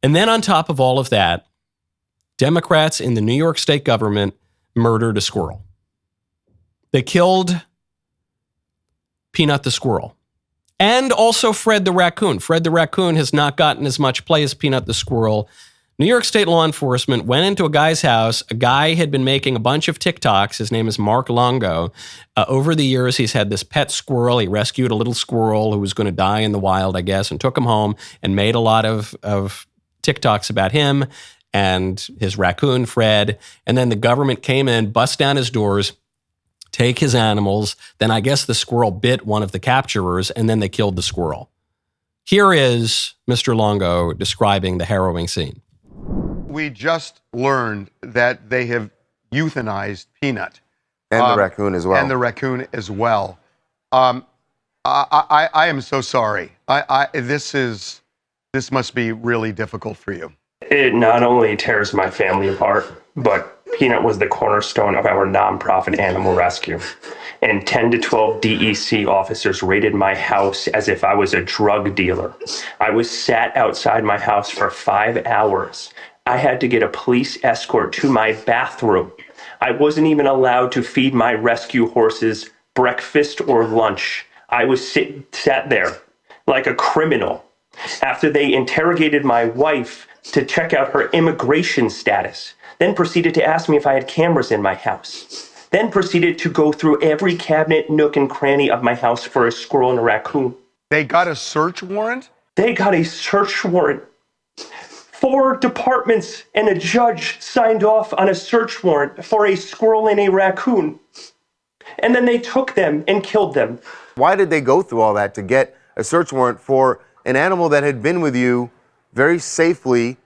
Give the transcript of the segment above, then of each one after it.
And then on top of all of that, Democrats in the New York state government murdered a squirrel. They killed Peanut the squirrel. And also Fred the raccoon. Fred the raccoon has not gotten as much play as Peanut the squirrel. New York State law enforcement went into a guy's house. A guy had been making a bunch of TikToks. His name is Mark Longo. Over the years, he's had this pet squirrel. He rescued a little squirrel who was going to die in the wild, I guess, and took him home and made a lot of TikToks about him and his raccoon, Fred. And then the government came in, bust down his doors, take his animals. Then I guess the squirrel bit one of the capturers, and then they killed the squirrel. Here is Mr. Longo describing the harrowing scene. We just learned that they have euthanized Peanut. And the raccoon as well. And the raccoon as well. I am so sorry. This must be really difficult for you. It not only tears my family apart, but Peanut was the cornerstone of our nonprofit animal rescue. And 10 to 12 DEC officers raided my house as if I was a drug dealer. I was sat outside my house for 5 hours. I had to get a police escort to my bathroom. I wasn't even allowed to feed my rescue horses breakfast or lunch. I was sat there like a criminal after they interrogated my wife to check out her immigration status, then proceeded to ask me if I had cameras in my house, then proceeded to go through every cabinet, nook, and cranny of my house for a squirrel and a raccoon. They got a search warrant? They got a search warrant. 4 departments and a judge signed off on a search warrant for a squirrel and a raccoon. And then they took them and killed them. Why did they go through all that to get a search warrant for an animal that had been with you very safely?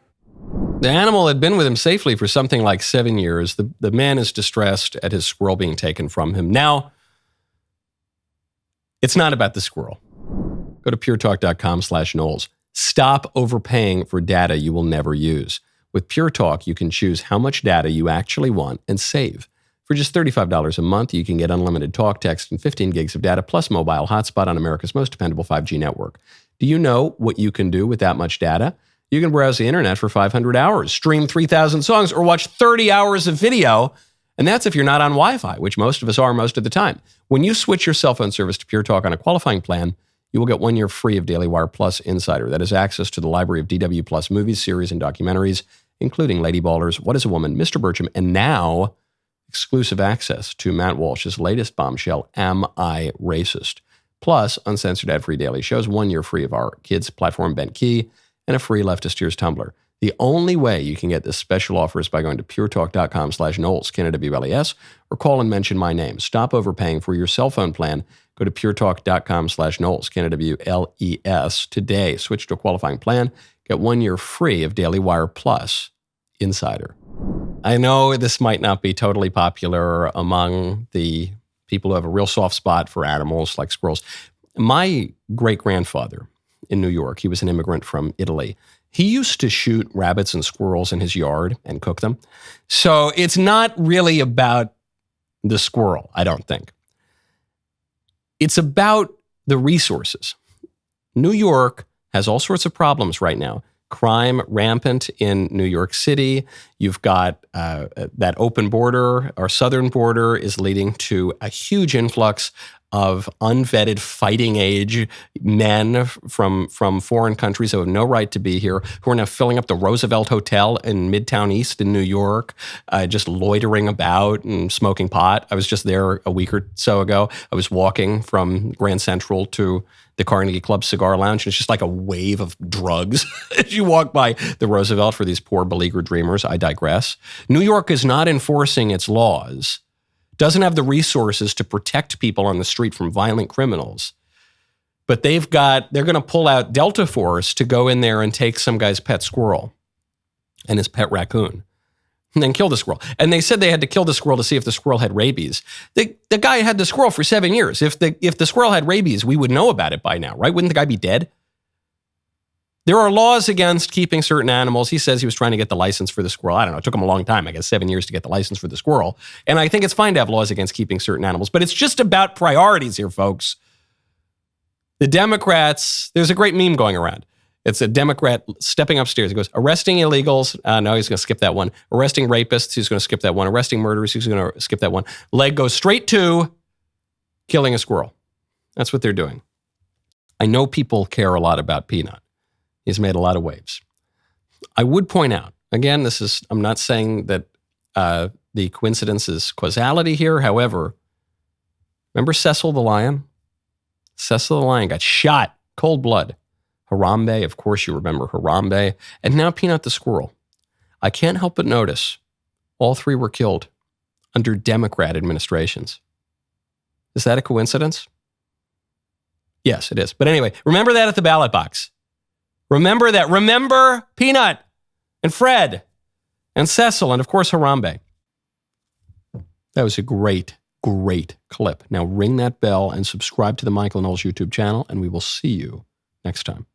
The animal had been with him safely for something like 7 years. The man is distressed at his squirrel being taken from him. Now, it's not about the squirrel. Go to puretalk.com/Knowles. Stop overpaying for data you will never use. With PureTalk, you can choose how much data you actually want and save. For just $35 a month, you can get unlimited talk, text, and 15 gigs of data, plus mobile hotspot on America's most dependable 5G network. Do you know what you can do with that much data? You can browse the internet for 500 hours, stream 3,000 songs, or watch 30 hours of video. And that's if you're not on Wi-Fi, which most of us are most of the time. When you switch your cell phone service to PureTalk on a qualifying plan, you will get 1 year free of Daily Wire Plus Insider. That is access to the library of DW Plus movies, series, and documentaries, including Lady Ballers, What is a Woman, Mr. Bertram, and now exclusive access to Matt Walsh's latest bombshell, Am I Racist? Plus uncensored ad-free daily shows, 1 year free of our kids' platform, Bent Key, and a free Leftist Tears tumbler. The only way you can get this special offer is by going to puretalk.com/Knowles, KNWLES, or call and mention my name. Stop overpaying for your cell phone plan. Go to puretalk.com/Knowles, KNWLES today. Switch to a qualifying plan. Get 1 year free of Daily Wire Plus Insider. I know this might not be totally popular among the people who have a real soft spot for animals like squirrels. My great-grandfather in New York, he was an immigrant from Italy. He used to shoot rabbits and squirrels in his yard and cook them. So it's not really about the squirrel, I don't think. It's about the resources. New York has all sorts of problems right now. Crime rampant in New York City. You've got that open border, our southern border is leading to a huge influx of unvetted fighting age men from foreign countries who have no right to be here, who are now filling up the Roosevelt Hotel in Midtown East in New York, just loitering about and smoking pot. I was just there a week or so ago. I was walking from Grand Central to the Carnegie Club Cigar Lounge, and it's just like a wave of drugs as you walk by the Roosevelt for these poor beleaguered dreamers. I digress. New York is not enforcing its laws, doesn't have the resources to protect people on the street from violent criminals. But they're going to pull out Delta Force to go in there and take some guy's pet squirrel and his pet raccoon and then kill the squirrel. And they said they had to kill the squirrel to see if the squirrel had rabies. The guy had the squirrel for 7 years. If the squirrel had rabies, we would know about it by now, right? Wouldn't the guy be dead? There are laws against keeping certain animals. He says he was trying to get the license for the squirrel. I don't know. It took him a long time, I guess 7 years to get the license for the squirrel. And I think it's fine to have laws against keeping certain animals, but it's just about priorities here, folks. The Democrats, there's a great meme going around. It's a Democrat stepping upstairs. He goes, arresting illegals. No, he's going to skip that one. Arresting rapists. He's going to skip that one. Arresting murderers. He's going to skip that one. Leg goes straight to killing a squirrel. That's what they're doing. I know people care a lot about Peanut. He's made a lot of waves. I would point out, again, I'm not saying that the coincidence is causality here. However, remember Cecil the lion? Cecil the lion got shot, cold blood. Harambe, of course you remember Harambe. And now Peanut the squirrel. I can't help but notice all three were killed under Democrat administrations. Is that a coincidence? Yes, it is. But anyway, remember that at the ballot box. Remember that. Remember Peanut and Fred and Cecil and, of course, Harambe. That was a great, great clip. Now ring that bell and subscribe to the Michael Knowles YouTube channel, and we will see you next time.